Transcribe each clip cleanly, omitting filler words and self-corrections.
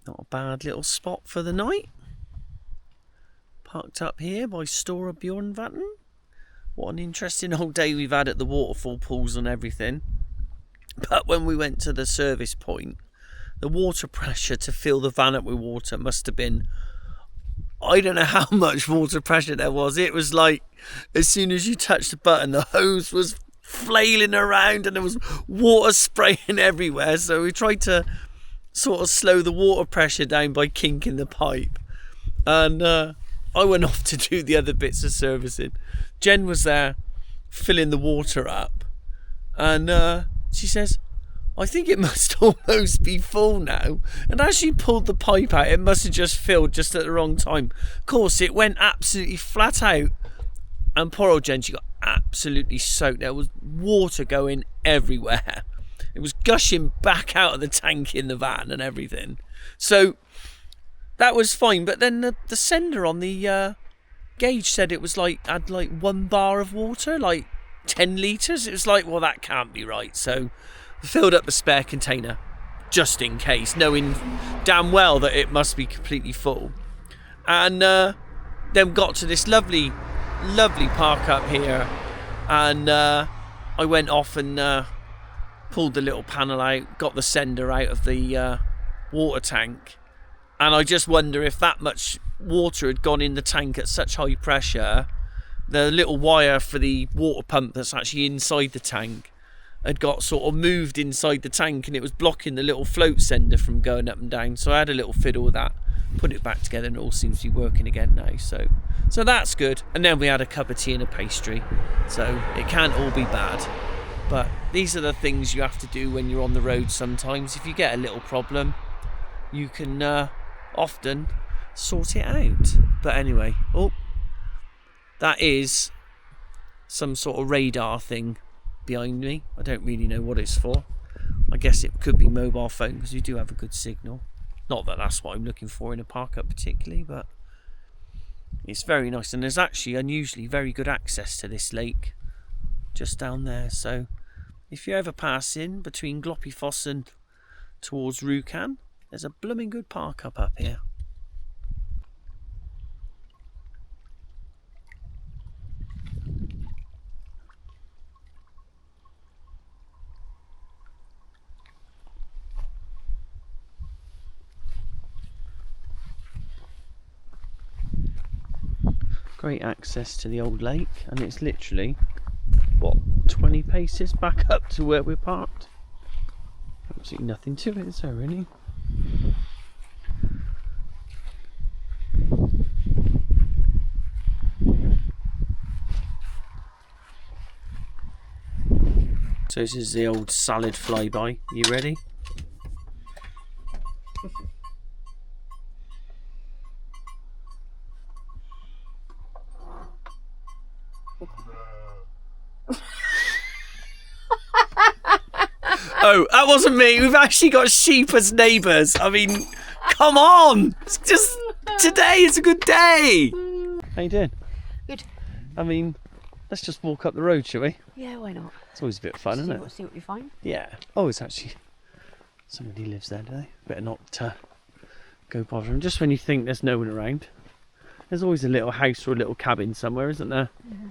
Not a bad little spot for the night. Parked up here by Stora Bjornvatn. What an interesting old day we've had at the waterfall pools and everything. But when we went to the service point, the water pressure to fill the van up with water must have been, I don't know how much water pressure there was. It was like, as soon as you touched the button, the hose was flailing around and there was water spraying everywhere. So we tried to sort of slow the water pressure down by kinking the pipe. And I went off to do the other bits of servicing. Jen was there filling the water up, and she says, I think it must almost be full now. And as she pulled the pipe out, it must have just filled just at the wrong time. Of course, it went absolutely flat out. And poor old Jen, she got absolutely soaked. There was water going everywhere. It was gushing back out of the tank in the van and everything. So that was fine. But then the sender on the gauge said it was had 1 bar of water, like 10 litres. It was like, well, that can't be right. So we filled up the spare container just in case, knowing damn well that it must be completely full. And then got to this lovely park up here, and I went off and pulled the little panel out, got the sender out of the water tank, and I just wonder if that much water had gone in the tank at such high pressure, the little wire for the water pump that's actually inside the tank had got sort of moved inside the tank, and it was blocking the little float sender from going up and down. So I had a little fiddle with that, put it back together, and it all seems to be working again now. So that's good. And then we had a cup of tea and a pastry, so it can't all be bad. But these are the things you have to do when you're on the road sometimes. If you get a little problem, you can often sort it out. But anyway, that is some sort of radar thing behind me. I don't really know what it's for. I guess it could be mobile phone, because we do have a good signal. Not that that's what I'm looking for in a park up particularly, but it's very nice. And there's actually unusually very good access to this lake just down there. So if you ever pass in between Gloppefossen towards Rjukan, there's a blooming good park up here. Great access to the old lake, and it's literally, 20 paces back up to where we're parked. Absolutely nothing to it, is there really? So this is the old salad flyby. You ready? Oh, that wasn't me. We've actually got sheep as neighbours. I mean, come on. It's just today is a good day. How you doing? Good. I mean, let's just walk up the road, shall we? Yeah, why not? It's always a bit of fun, isn't it? See what you find. Yeah. Oh, it's actually somebody lives there, do they? Better not go bother them. Just when you think there's no one around, there's always a little house or a little cabin somewhere, isn't there? Yeah.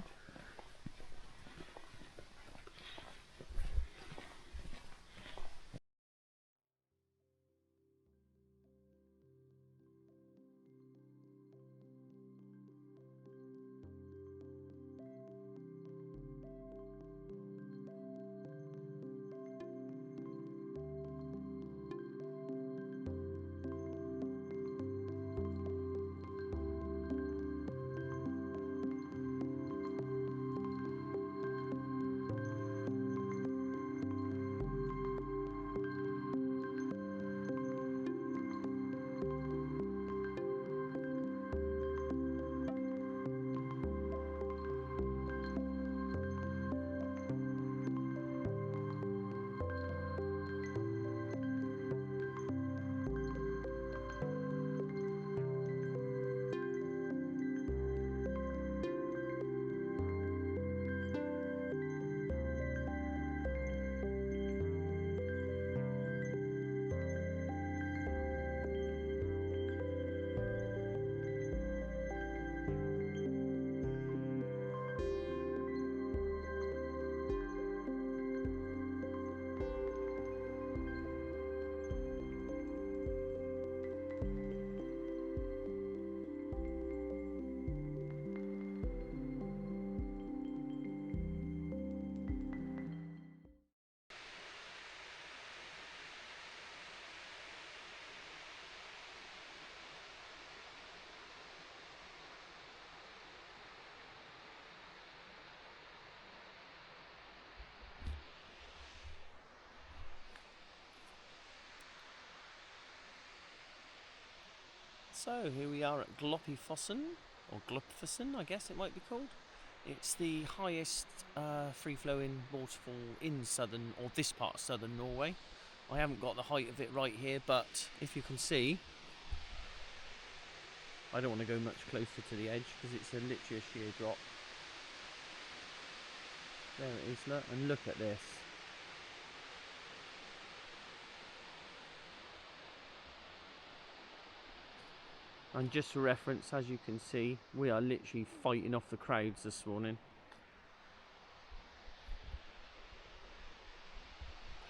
So here we are at Gloppefossen, or Gloppefossen I guess it might be called. It's the highest free-flowing waterfall in southern, or this part of southern Norway. I haven't got the height of it right here, but if you can see, I don't want to go much closer to the edge because it's literally a sheer drop. There it is, look, and look at this. And just for reference, as you can see, we are literally fighting off the crowds this morning.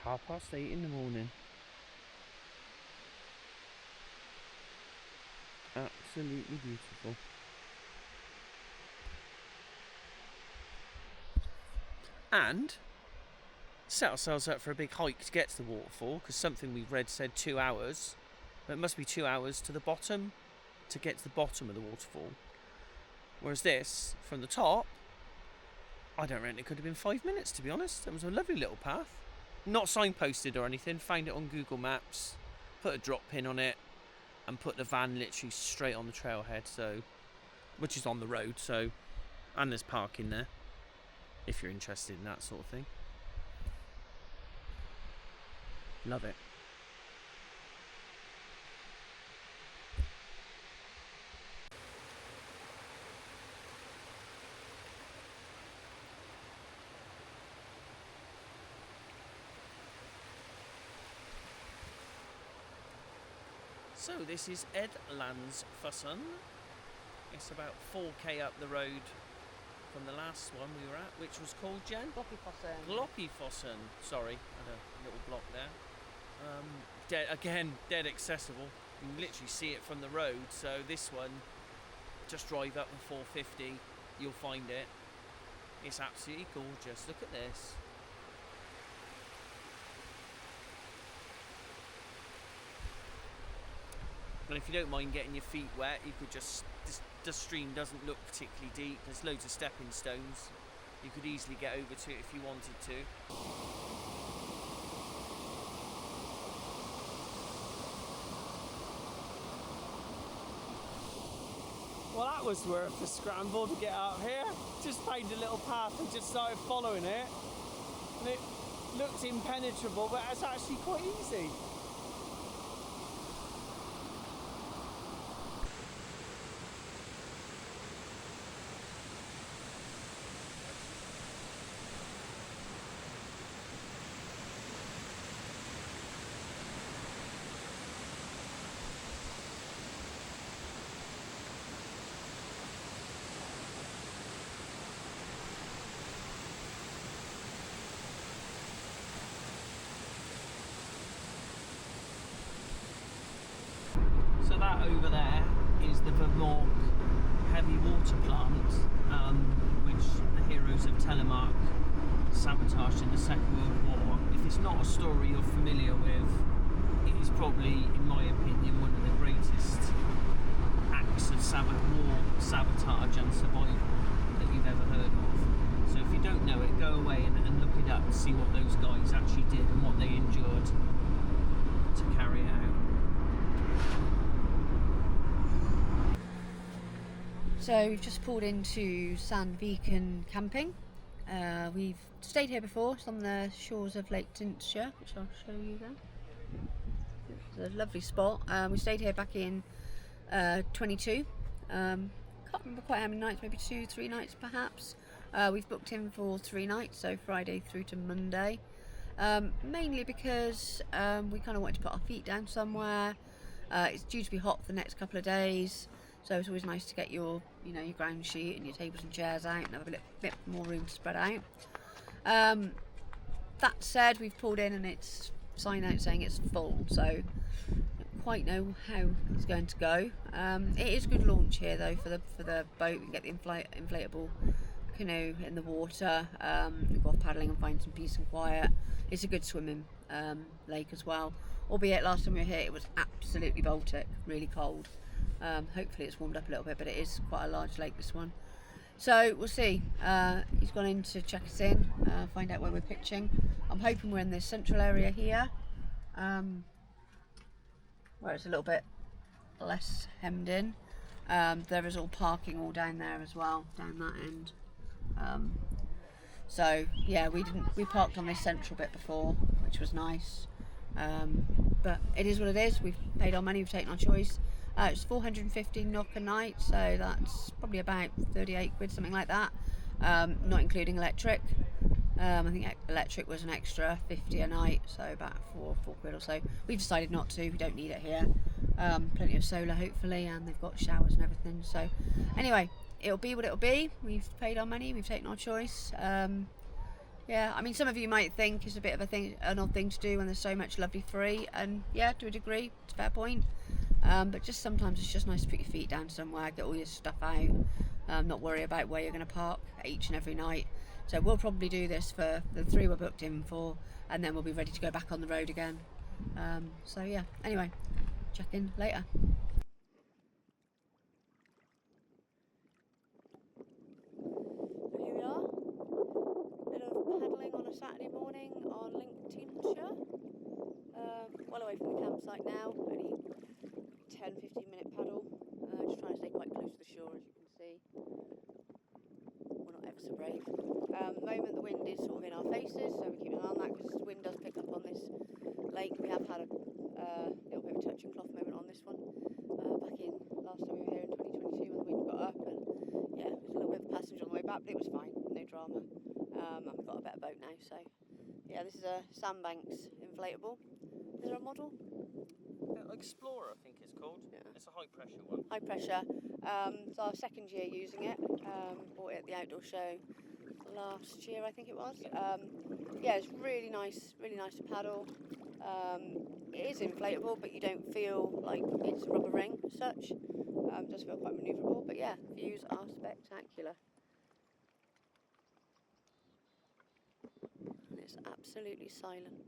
8:30 in the morning. Absolutely beautiful. And set ourselves up for a big hike to get to the waterfall, because something we've read said 2 hours. But it must be 2 hours to the bottom, to get to the bottom of the waterfall. Whereas this, from the top, I don't reckon it could have been 5 minutes, to be honest. It was a lovely little path. Not signposted or anything, found it on Google Maps, put a drop pin on it, and put the van literally straight on the trailhead, so, which is on the road, so, and there's parking there, if you're interested in that sort of thing. Love it. So this is Edlandsfossen. It's about 4k up the road from the last one we were at, which was called, Jen? Gloppefossen. Gloppefossen. Sorry, had a little block there. Dead accessible. You can literally see it from the road. So this one, just drive up the 450, you'll find it. It's absolutely gorgeous. Look at this. And if you don't mind getting your feet wet, you could the stream doesn't look particularly deep. There's loads of stepping stones. You could easily get over to it if you wanted to. Well, that was worth the scramble to get out here. Just found a little path and just started following it. And it looked impenetrable, but it's actually quite easy. So that over there is the Vermork heavy water plant, which the heroes of Telemark sabotaged in the Second World War. If it's not a story you're familiar with, it is probably, in my opinion, one of the greatest acts of war sabotage and survival that you've ever heard of. So if you don't know it, go away and look it up and see what those guys actually did and what they endured to carry it out. So we've just pulled into Sandviken camping. We've stayed here before. It's on the shores of Lake Tinnsjå, which I'll show you there. It's a lovely spot. We stayed here back in 22. Can't remember quite how many nights, maybe 2-3 nights perhaps. We've booked in for 3 nights, so Friday through to Monday. Mainly because we kind of wanted to put our feet down somewhere. It's due to be hot for the next couple of days. So it's always nice to get your ground sheet and your tables and chairs out and have a bit more room to spread out. That said, we've pulled in and it's sign out saying it's full, so I don't quite know how it's going to go. It is a good launch here though for the boat. We can get the inflatable canoe in the water, go off paddling and find some peace and quiet. It's a good swimming lake as well, albeit last time we were here it was absolutely Baltic, really cold. Hopefully it's warmed up a little bit, but it is quite a large lake, this one. So we'll see. He's gone in to check us in, find out where we're pitching. I'm hoping we're in this central area here, where it's a little bit less hemmed in. There is all parking all down there as well, down that end. So yeah, we parked on this central bit before, which was nice. But it is what it is. We've paid our money, we've taken our choice. It's 450 NOK a night, so that's probably about 38 quid, something like that. Not including electric. I think electric was an extra 50 a night, so about 4 quid or so. We've decided not to, we don't need it here. Plenty of solar hopefully, and they've got showers and everything. So anyway, it'll be what it'll be. We've paid our money, we've taken our choice. Yeah, I mean, some of you might think it's a bit of an odd thing to do when there's so much lovely free, and yeah, to a degree, it's a fair point. But just sometimes it's just nice to put your feet down somewhere, get all your stuff out, not worry about where you're going to park each and every night. So we'll probably do this for the 3 we're booked in for, and then we'll be ready to go back on the road again. So yeah, anyway, check in later. Here we are, bit of paddling on a Saturday morning on Lake Tinnsjå. Well away from the campsite now, only 10-15 minute paddle, just trying to stay quite close to the shore, as you can see. We're not ever so brave. At the moment the wind is sort of in our faces, so we're keeping an eye on that because the wind does pick up on this lake. We have had a little bit of a touch and cloth moment on this one back in last time we were here in 2022 when the wind got up, and yeah, it was a little bit of a passage on the way back, but it was fine, no drama. And we've got a better boat now, so yeah, this is a Sandbanks inflatable. Is there a model? Explorer, I think it's called. Yeah. It's a high pressure one. High pressure. It's our second year using it. Bought it at the outdoor show last year, I think it was. Yeah, it's really nice to paddle. It is inflatable, but you don't feel like it's a rubber ring as such. It does feel quite manoeuvrable, but yeah, views are spectacular. And it's absolutely silent.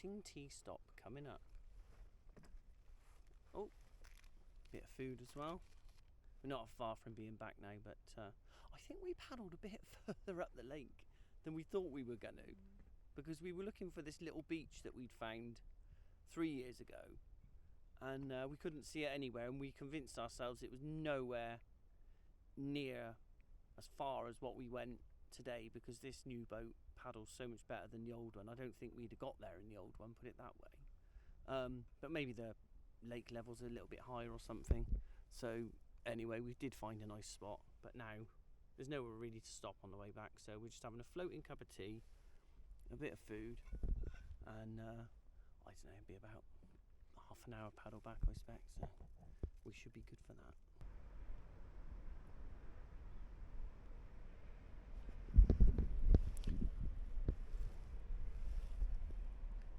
Floating tea stop coming up. Oh, bit of food as well. We're not far from being back now, but I think we paddled a bit further up the lake than we thought we were going to, because we were looking for this little beach that we'd found 3 years ago, and we couldn't see it anywhere, and we convinced ourselves it was nowhere near as far as what we went today, because this new boat paddles so much better than the old one. I don't think we'd have got there in the old one, put it that way. But maybe the lake levels are a little bit higher or something. So anyway, we did find a nice spot, but now there's nowhere really to stop on the way back, so we're just having a floating cup of tea, a bit of food, and I don't know, it'll be about half an hour paddle back, I expect, so we should be good for that.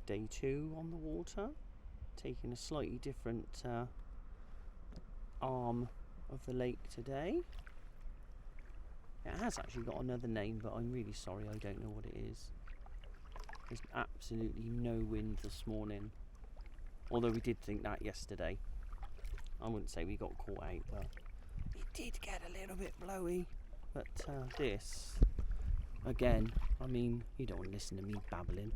Day 2 on the water, taking a slightly different arm of the lake today. It has actually got another name, but I'm really sorry, I don't know what it is. There's absolutely no wind this morning, although we did think that yesterday. I wouldn't say we got caught out, but it did get a little bit blowy. But this, again, I mean, you don't want to listen to me babbling.